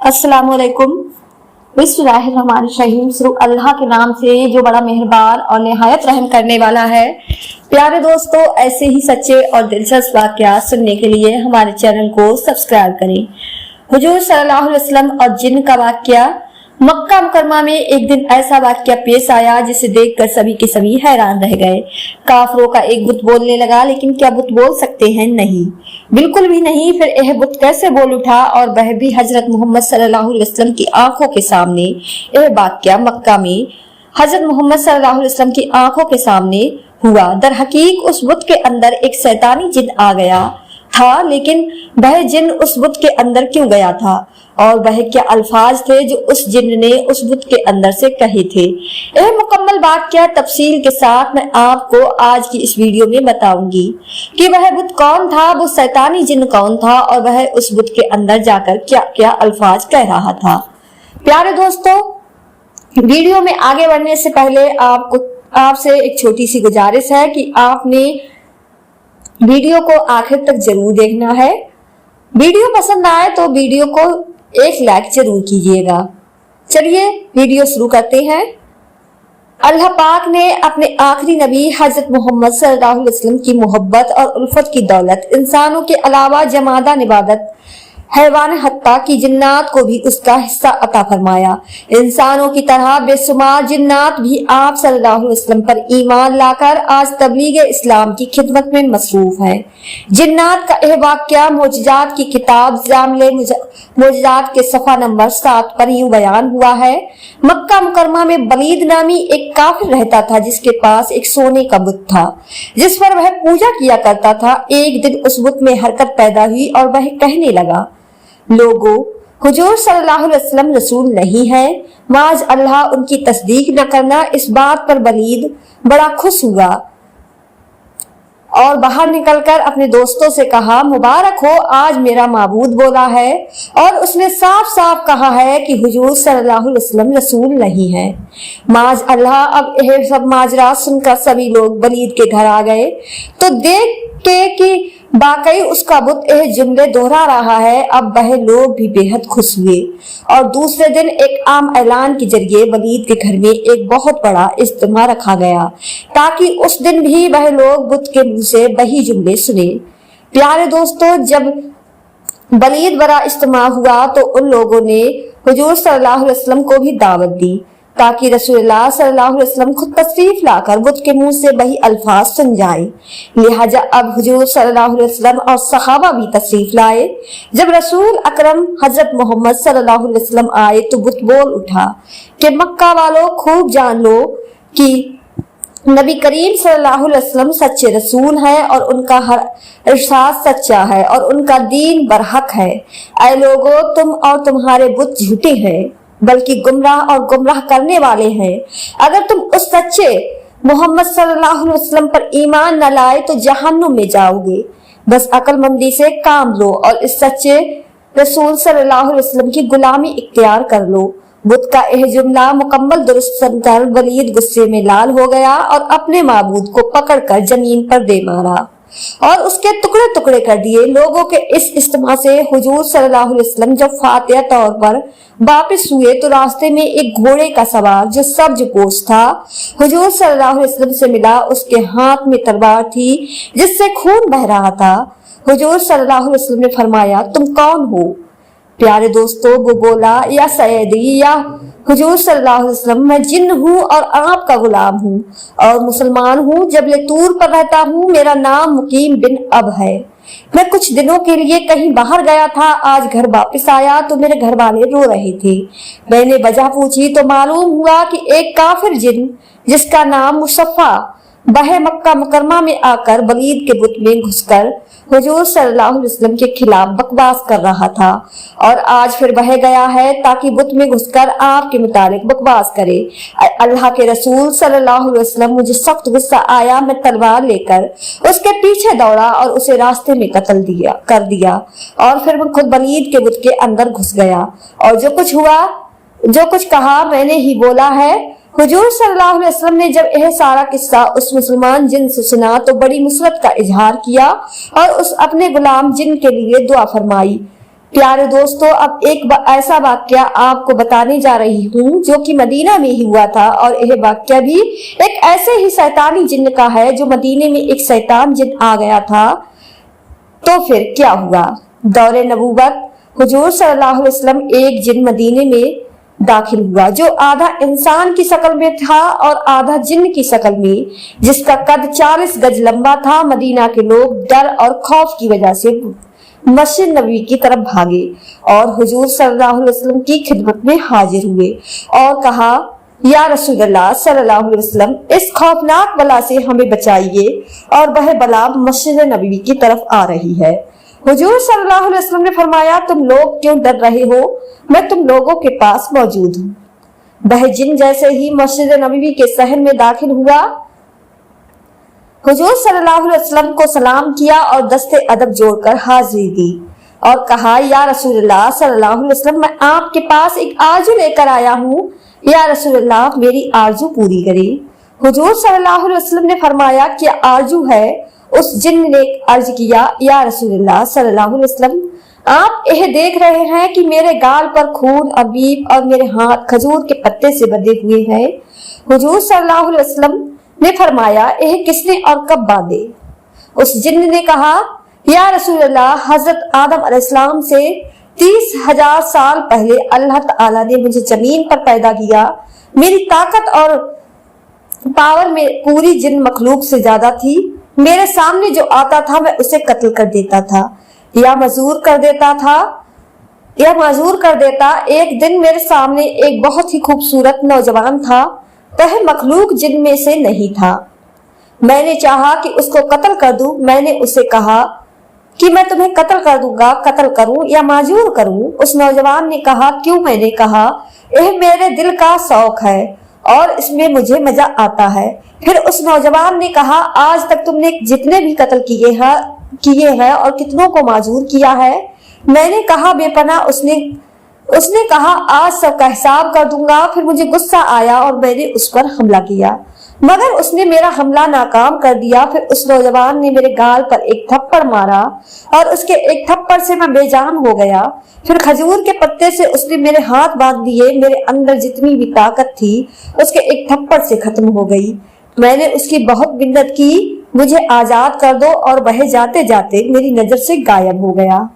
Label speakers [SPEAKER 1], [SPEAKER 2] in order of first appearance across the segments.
[SPEAKER 1] अस्सलाम वालेकुम। बिस्मिल्लाहिर्रहमानिर्रहीम। शुरू अल्लाह के नाम से जो बड़ा मेहरबान और निहायत रहम करने वाला है। प्यारे दोस्तों, ऐसे ही सच्चे और दिलचस्प वाक़यात सुनने के लिए हमारे चैनल को सब्सक्राइब करें। हुजूर सल्लल्लाहु अलैहि वसल्लम और जिन का वाक़या। मक्का मुकरमा में एक दिन ऐसा वाक़या पेश आया जिसे देखकर सभी के सभी हैरान रह गए। काफरों का एक बुत बोलने लगा, लेकिन क्या बुत बोल सकते हैं? नहीं, बिल्कुल भी नहीं। फिर यह बुत कैसे बोल उठा, और वह भी हजरत मोहम्मद सल्लल्लाहु अलैहि वसल्लम की आंखों के सामने। यह वाक़या मक्का में हजरत मोहम्मद सल्लल्लाहु अलैहि वसल्लम की आंखों के सामने हुआ। दर हकीक उस बुत के अंदर एक शैतानी जिन आ गया था, लेकिन वह जिन उस बुत के अंदर क्यों गया था, और वह क्या अल्फाज थे जो उस जिन ने उस बुत के अंदर से कहे थे। यह मुकम्मल वाक़या तफसील के साथ मैं आपको आज की इस वीडियो में बताऊंगी कि वह बुत कौन था, वो शैतानी जिन कौन था, और वह उस बुत के अंदर जाकर क्या क्या अल्फाज कह रहा था। प्यारे दोस्तों, वीडियो में आगे बढ़ने से पहले आपसे एक छोटी सी गुजारिश है कि आपने वीडियो को आखिर तक जरूर देखना है। वीडियो पसंद आए तो वीडियो को एक लाइक जरूर कीजिएगा। चलिए वीडियो शुरू करते हैं। अल्लाह पाक ने अपने आखिरी नबी हजरत मोहम्मद सल्लल्लाहु अलैहि वसल्लम की मोहब्बत और उल्फत की दौलत इंसानों के अलावा जमादा निबादत हैवान हत्ता की जिन्नात को भी उसका हिस्सा अता फरमाया। इंसानों की तरह बेशुमार जिन्नात भी आप सल्लल्लाहु अलैहि वसल्लम पर ईमान लाकर आज तबलीग इस्लाम की खिदमत में मसरूफ है। जिन्नात का यह वाक़या मोजजात की किताब जामिल मोजजात के सफ़ा नंबर 7 पर यूं बयान हुआ है। मक्का मुकरमा में वलीद नामी एक काफिर रहता था, जिसके पास एक सोने का बुत था जिस पर वह पूजा किया करता था। एक दिन उस बुत में हरकत पैदा हुई और वह कहने लगा, लोगों, हुजूर सल्लल्लाहु अलैहि वसल्लम रसूल नहीं है, माज अल्लाह उनकी तस्दीक न करना। इस बात पर वलीद बड़ा खुश हुआ और बाहर निकलकर अपने दोस्तों से कहा, मुबारक हो, आज मेरा माबूद बोला है और उसने साफ साफ कहा है कि हुजूर सल्लल्लाहु अलैहि वसल्लम रसूल नहीं है। माज अल्लाह। अब यह सब माजरा सुनकर सभी लोग वलीद के घर आ गए तो देख के कि बाकई उसका बुत यह जुमले दोहरा रहा है। अब वह लोग भी बेहद खुश हुए और दूसरे दिन एक आम ऐलान के जरिए वलीद के घर में एक बहुत बड़ा इज्तिमा रखा गया ताकि उस दिन भी वह लोग बुत के मुंह से वही जुमले सुने। प्यारे दोस्तों, जब वलीद बड़ा इज्तिमा हुआ तो उन लोगों ने हुजूर सल्लल्लाहु अलैहि वसल्लम को भी दावत दी ताकि रसूलुल्लाह सल्लल्लाहु अलैहि वसल्लम खुद तशरीफ लाकर बुत के मुंह से वही अल्फाज सुन जाए। लिहाजा अब हुजूर सल्लल्लाहु अलैहि वसल्लम और सहाबा भी तशरीफ लाए। जब रसूल अकरम हजरत मोहम्मद सल्लल्लाहु अलैहि वसल्लम आए तो बुत बोल उठा कि मक्का वालों, खूब जान लो कि नबी करीम सल्लल्लाहु अलैहि वसल्लम सच्चे रसूल हैं और उनका हर इरशाद सच्चा है और उनका दीन बरहक है। ऐ लोगों, तुम और तुम्हारे बुत झूठे हैं, बल्कि गुमराह और गुमराह करने वाले हैं। अगर तुम उस सच्चे मोहम्मद सल्लल्लाहु अलैहि वसल्लम पर ईमान न लाए तो जहन्नुम में जाओगे। बस अक्लमंदी से काम लो और इस सच्चे रसूल सल्लल्लाहु अलैहि वसल्लम की गुलामी इख्तियार कर लो। बुत का यह जुमला मुकम्मल दुरुस्त सुनकर वलीद गुस्से में लाल हो गया और अपने माबूद को पकड़कर जमीन पर दे मारा और उसके टुकड़े टुकड़े कर दिए। लोगों के इस इज्तिमा से हुजूर सल्लल्लाहु अलैहि वसल्लम जब फातिहा तौर पर वापस हुए तो रास्ते में एक घोड़े का सवार जो सब्ज पोश था हुजूर सल्लल्लाहु अलैहि वसल्लम से मिला। उसके हाथ में तलवार थी जिससे खून बह रहा था। हुजूर सल्लल्लाहु अलैहि वसल्लम ने फरमाया, तुम कौन हो? प्यारे दोस्तों, वो बोला, या सैयदी या हुजूर सल्लल्लाहु अलैहि वसल्लम, मैं जिन हूँ और आपका गुलाम हूँ और मुसलमान हूँ। जब लेतूर पर रहता हूँ। मेरा नाम मुकीम बिन अब है। मैं कुछ दिनों के लिए कहीं बाहर गया था। आज घर वापस आया तो मेरे घर वाले रो रहे थे। मैंने वजह पूछी तो मालूम हुआ कि एक काफिर जिन जिसका नाम मुसफ़ा वह मक्का मुकरमा में आकर वलीद के बुत में घुसकर हुजूर सल्लल्लाहु अलैहि वसल्लम के खिलाफ बकवास कर रहा था और आज फिर वह गया है ताकि बुत में घुसकर आपके मुतालिक बकवास करे। अल्लाह के रसूल सल्लल्लाहु अलैहि वसल्लम, मुझे सख्त गुस्सा आया। मैं तलवार लेकर उसके पीछे दौड़ा और उसे रास्ते में कत्ल कर दिया और फिर मैं खुद वलीद के बुत के अंदर घुस गया और जो कुछ हुआ, जो कुछ कहा, मैंने ही बोला है। हुजूर सल्लल्लाहु अलैहि वसल्लम ने जब यह सारा किस्सा उस मुसलमान जिन से सुना तो बड़ी नुसरत का इजहार किया और उस अपने गुलाम जिन के लिए दुआ फरमाई। प्यारे दोस्तों, अब एक ऐसा वाक्य आपको बताने जा रही हूँ जो कि मदीना में ही हुआ था, और यह वाक्य भी एक ऐसे ही शैतानी जिन्न का है जो मदीने में एक शैतान जिन्न आ गया था। तो फिर क्या हुआ? दौरे नबूवत हुजूर सल्लल्लाहु अलैहि वसल्लम एक जिन्न मदीने में दाखिल हुआ जो आधा इंसान की शक्ल में था और आधा जिन्न की शक्ल में, जिसका कद 40 गज लंबा था। मदीना के लोग डर और खौफ की वजह से मस्जिद नबी की तरफ भागे और हुजूर सल्लल्लाहु अलैहि वसल्लम की खिदमत में हाजिर हुए और कहा, या रसूलल्लाह सल्लल्लाहु अलैहि वसल्लम, इस खौफनाक बला से हमें बचाइए, और वह बला मस्जिद नबी की तरफ आ रही है। हुजूर सल्लल्लाहु अलैहि वसल्लम ने फरमाया, तुम लोग क्यों डर रहे हो? मैं तुम लोगों के पास मौजूद हूँ। वह जिन जैसे ही मस्जिद नबवी के सहन में दाखिल हुआ, हुजूर सल्लल्लाहु अलैहि वसल्लम को सलाम किया और दस्ते अदब जोड़कर हाजिरी दी और कहा, या रसूलल्लाह सल्लल्लाहु अलैहि वसल्लम, मैं आपके पास एक आरजू लेकर आया हूँ। या रसूलल्लाह, मेरी आरजू पूरी करें। हुजूर सल्लल्लाहु अलैहि वसल्लम ने फरमाया, क्या आरजू है? उस जिन्न ने अर्ज किया, या रसूलल्लाह सल्लल्लाहु अलैहि वसल्लम, आप यह देख रहे हैं कि मेरे गाल पर खून, अबीब और मेरे हाथ खजूर के पत्ते से बंधे हुए हैं। हुजूर सल्लल्लाहु अलैहि वसल्लम ने फरमाया, यह किसने और कब बांधे? उस जिन्न ने कहा, या रसूलल्लाह, हजरत आदम अलैहिस्सलाम से 30,000 साल पहले अल्लाह ताला ने मुझे जमीन पर पैदा किया। मेरी ताकत और पावर में पूरी जिन्न मखलूक से ज्यादा थी। मेरे सामने जो आता था मैं उसे कत्ल कर देता था या मजूर कर देता। एक दिन मेरे सामने एक बहुत ही खूबसूरत नौजवान था। वह मखलूक जिन्न में से नहीं था। मैंने चाहा कि उसको कत्ल कर दूं। मैंने उसे कहा कि मैं तुम्हें कत्ल कर दूंगा, कत्ल करूं या माजूर करूं? उस नौजवान ने कहा, क्यों? मैंने कहा, यह मेरे दिल का शौक है और इसमें मुझे मजा आता है। फिर उस नौजवान ने कहा, आज तक तुमने जितने भी कत्ल किए हैं और कितनों को माजूर किया है? मैंने कहा, बेपनाह। उसने कहा, आज सबका हिसाब कर दूंगा। फिर मुझे गुस्सा आया और मैंने उस पर हमला किया, मगर उसने मेरा हमला नाकाम कर दिया। फिर उस नौजवान ने मेरे गाल पर एक थप्पड़ मारा और उसके एक थप्पड़ से मैं बेजान हो गया। फिर खजूर के पत्ते से उसने मेरे हाथ बांध दिए। मेरे अंदर जितनी भी ताकत थी उसके एक थप्पड़ से खत्म हो गई। मैंने उसकी बहुत मिन्नत की, मुझे आजाद कर दो, और वह जाते जाते मेरी नजर से गायब हो गया।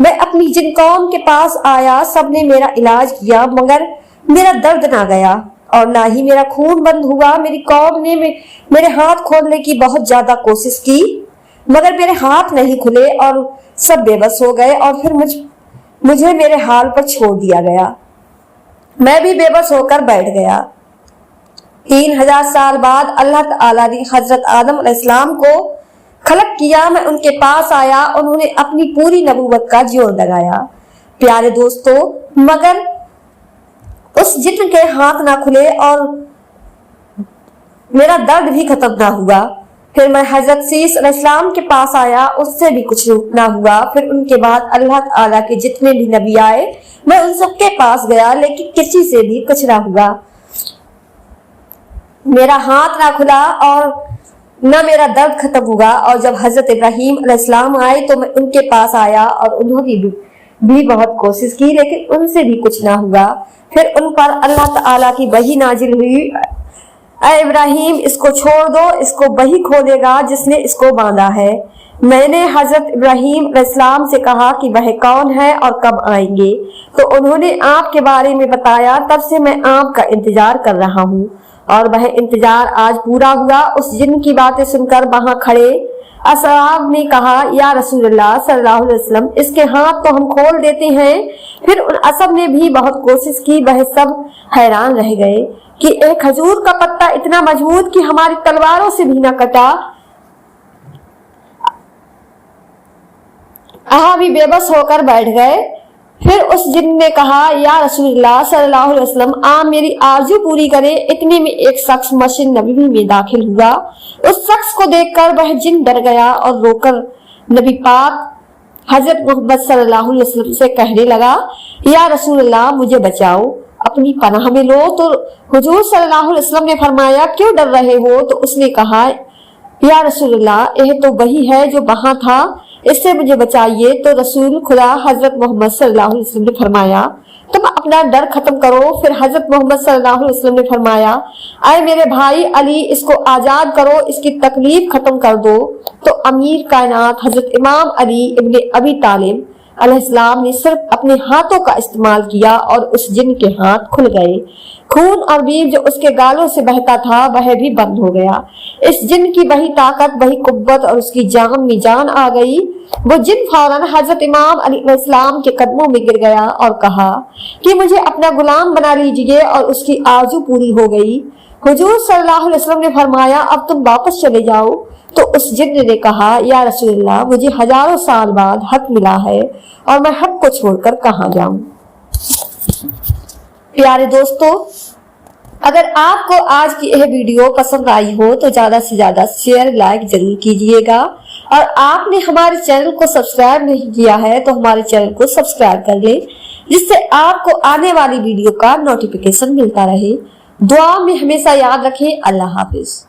[SPEAKER 1] मैं अपनी जिन कौम के पास आया, सबने मेरा इलाज किया, मगर मेरा दर्द ना गया और ना ही मेरा खून बंद हुआ। मेरी कौम ने मेरे हाथ खोलने की बहुत ज्यादा कोशिश की, मगर मेरे हाथ नहीं खुले और सब बेबस हो गए और फिर मुझे मेरे हाल पर छोड़ दिया गया। मैं भी बेबस होकर बैठ गया। 3000 साल बाद अल्लाह ताला ने हजरत आदम अलैहिस्सलाम को खलक किया। मैं उनके पास आया, उन्होंने अपनी पूरी नबूवत का जोर लगाया। प्यारे दोस्तों, मगर उस जिन्न के हाथ ना खुले और मेरा दर्द भी खत्म ना हुआ। फिर मैं हजरत सीस अलैहिस्सलाम के पास आया, उससे भी कुछ ना हुआ। फिर उनके बाद अल्लाह ताला के जितने भी नबी आए, मैं उन सबके पास गया, लेकिन किसी से भी कुछ ना हुआ। मेरा हाथ ना खुला और न मेरा दर्द खत्म हुआ। और जब हजरत इब्राहीम अलैहिस्सलाम आए तो मैं उनके पास आया और उन्होंने भी बहुत कोशिश की, लेकिन उनसे भी कुछ ना हुआ। फिर उन पर अल्लाह ताला की वही नाजिल हुई, ऐ इब्राहीम, इसको छोड़ दो, इसको वही खोलेगा जिसने इसको बांधा है। मैंने हजरत इब्राहीम अलैहिस्सलाम से कहा कि वह कौन है और कब आएंगे, तो उन्होंने आपके बारे में बताया। तब से मैं आपका इंतजार कर रहा हूँ और वह इंतजार आज पूरा हुआ। उस जिन्न की बातें सुनकर वहां खड़े असहाब ने कहा, या रसूलल्लाह सल्लल्लाहु अलैहि वसल्लम, इसके हाथ तो हम खोल देते हैं। फिर उन असब ने भी बहुत कोशिश की। वह सब हैरान रह गए कि एक खजूर का पत्ता इतना मजबूत कि हमारी तलवारों से भी न कटा। भी बेबस होकर बैठ गए। फिर उस जिन्न ने कहा, या रसूलल्लाह सल्लल्लाहु अलैहि वसल्लम, आप मेरी आरज़ू पूरी करें। इतने में एक शख्स मस्जिद नबवी में दाखिल हुआ। उस शख्स को देखकर वह जिन्न डर गया और रोकर नबी पाक हजरत मोहम्मद सल्लल्लाहु अलैहि वसल्लम से कहने लगा, या रसूलल्लाह, मुझे बचाओ, अपनी पनाह में लो। तो हुजूर सल्लल्लाहु अलैहि वसल्लम ने फरमाया, क्यों डर रहे हो? तो उसने कहा, या रसूलल्लाह, यह तो वही है जो वहां था। इससे मुझे बचाइए। तो रसूल खुदा हजरत मोहम्मद सल्लल्लाहु अलैहि वसल्लम ने फरमाया, तुम अपना डर खत्म करो। फिर हजरत मोहम्मद सल्लल्लाहु अलैहि वसल्लम ने फरमाया, अरे मेरे भाई अली, इसको आजाद करो, इसकी तकलीफ खत्म कर दो। तो अमीर कायनात हजरत इमाम अली इब्ने अबी तालिब अलैहिस्सलाम ने सिर्फ अपने हाथों का इस्तेमाल किया और उस जिन के हाथ खुल गए। खून और बीज जो उसके गालों से बहता था वह भी बंद हो गया। इस जिन की वही ताकत, वही कुव्वत और उसकी जान में जान आ गई। वो जिन फौरन हजरत इमाम अली अलैहिस्सलाम के कदमों में गिर गया और कहा कि मुझे अपना गुलाम बना लीजिए, और उसकी आरज़ू पूरी हो गई। हुजूर सल्लल्लाहु अलैहि वसल्लम ने फरमाया, अब तुम वापस चले जाओ। तो उस जिन्न ने कहा, या रसूलल्लाह, मुझे हजारों साल बाद हक मिला है और मैं हक को छोड़कर कहां जाऊं। प्यारे दोस्तों, अगर आपको आज की यह वीडियो पसंद आई हो तो ज्यादा से ज्यादा शेयर लाइक जरूर कीजिएगा, और आपने हमारे चैनल को सब्सक्राइब नहीं किया है तो हमारे चैनल को सब्सक्राइब कर लें, जिससे आपको आने वाली वीडियो का नोटिफिकेशन मिलता रहे। दुआ में हमेशा याद रखें। अल्लाह हाफिज।